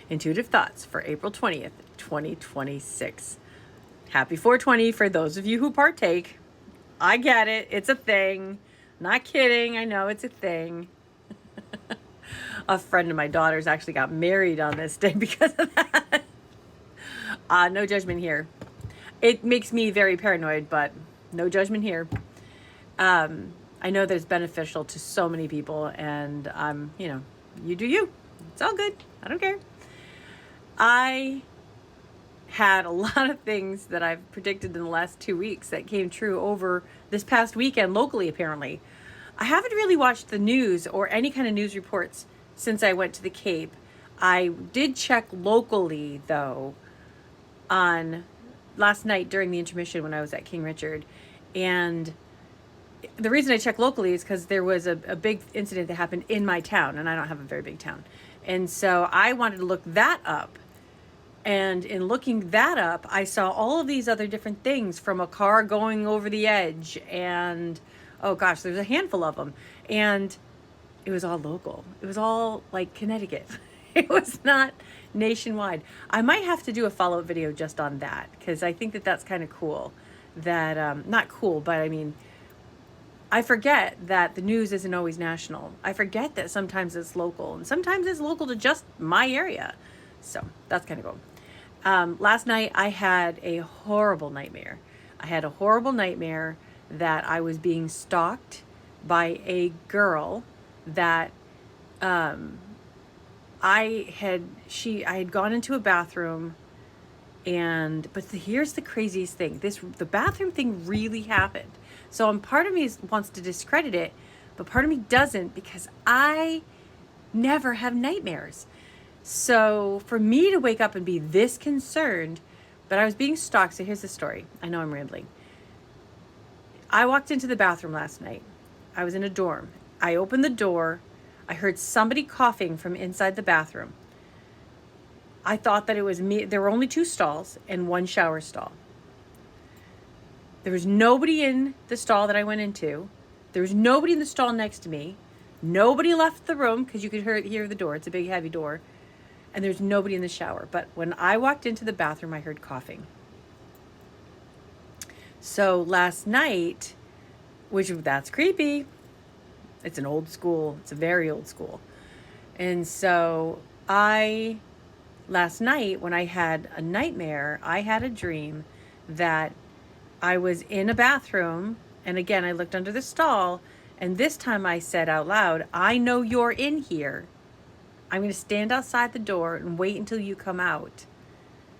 Intuitive Thoughts for April 20th, 2026. Happy 420 for those of you who partake. I get it. It's a thing. Not kidding. I know it's a thing. A friend of my daughter's actually got married on this day because of that. No judgment here. It makes me very paranoid, but no judgment here. I know that it's beneficial to so many people, and you do you. It's all good. I don't care. I had a lot of things that I've predicted in the last 2 weeks that came true over this past weekend locally, apparently. I haven't really watched the news or any kind of news reports since I went to the Cape. I did check locally, though, on last night during the intermission when I was at King Richard. And the reason I checked locally is because there was a big incident that happened in my town, and I don't have a very big town. And so I wanted to look that up. And in looking that up, I saw all of these other different things, from a car going over the edge, and oh gosh, there's a handful of them. And it was all local. It was all like Connecticut. It was not nationwide. I might have to do a follow-up video just on that, because I think that that's kind of cool. That, not cool, but I mean, I forget that the news isn't always national. I forget that sometimes it's local, and sometimes it's local to just my area. So that's kind of cool. Last night I had a horrible nightmare. I had a horrible nightmare that I was being stalked by a girl that I had gone into a bathroom, but here's the craziest thing. The bathroom thing really happened. So part of me wants to discredit it, but part of me doesn't, because I never have nightmares. So for me to wake up and be this concerned, but I was being stalked. So here's the story. I know I'm rambling. I walked into the bathroom last night. I was in a dorm. I opened the door. I heard somebody coughing from inside the bathroom. I thought that it was me. There were only 2 stalls and 1 shower stall. There was nobody in the stall that I went into. There was nobody in the stall next to me. Nobody left the room, because you could hear the door. It's a big, heavy door. And there's nobody in the shower. But when I walked into the bathroom, I heard coughing. So last night, that's creepy. It's an old school. It's a very old school. And so last night, when I had a nightmare, I had a dream that I was in a bathroom. And again, I looked under the stall. And this time I said out loud, "I know you're in here. I'm going to stand outside the door and wait until you come out.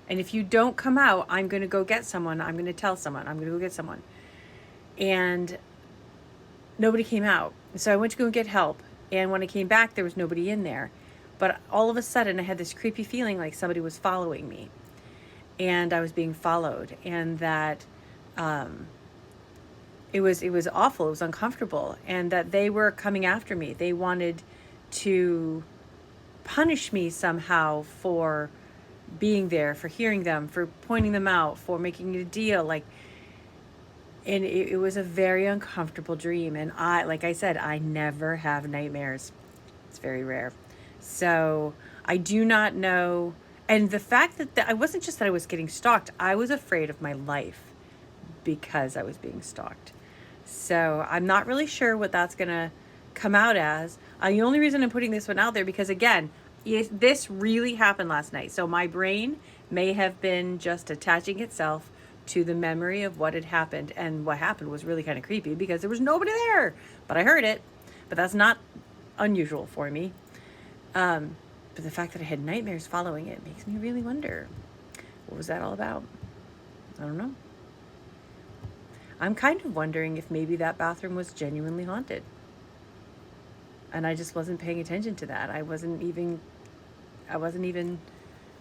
And if you don't come out, I'm going to go get someone. I'm going to tell someone. I'm going to go get someone." And nobody came out. So I went to go get help. And when I came back, there was nobody in there. But all of a sudden, I had this creepy feeling like somebody was following me. And I was being followed. And that it was awful. It was uncomfortable. And that they were coming after me. They wanted to punish me somehow for being there, for hearing them, for pointing them out, for making a deal. And it was a very uncomfortable dream. And like I said, I never have nightmares. It's very rare. So I do not know. And the fact that I wasn't just that I was getting stalked, I was afraid of my life because I was being stalked. So I'm not really sure what that's going to come out as. The only reason I'm putting this one out there, because again, this really happened last night. So my brain may have been just attaching itself to the memory of what had happened. And what happened was really kind of creepy because there was nobody there, but I heard it. But that's not unusual for me. But the fact that I had nightmares following it makes me really wonder, what was that all about? I don't know. I'm kind of wondering if maybe that bathroom was genuinely haunted. And I just wasn't paying attention to that. I wasn't even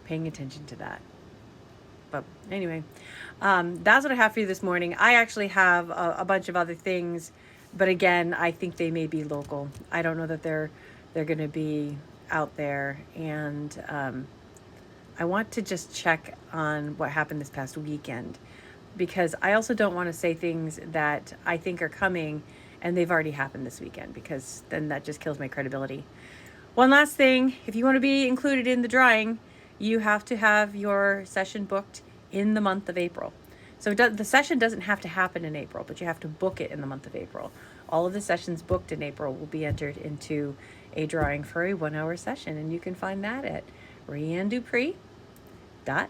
paying attention to that. But anyway, that's what I have for you this morning. I actually have a bunch of other things, but again, I think they may be local. I don't know that they're going to be out there. And I want to just check on what happened this past weekend, because I also don't want to say things that I think are coming and they've already happened this weekend, because then that just kills my credibility. One last thing, if you want to be included in the drawing, you have to have your session booked in the month of April. So the session doesn't have to happen in April, but you have to book it in the month of April. All of the sessions booked in April will be entered into a drawing for a 1-hour session, and you can find that at ReanneDupree.com.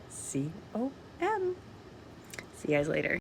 See you guys later.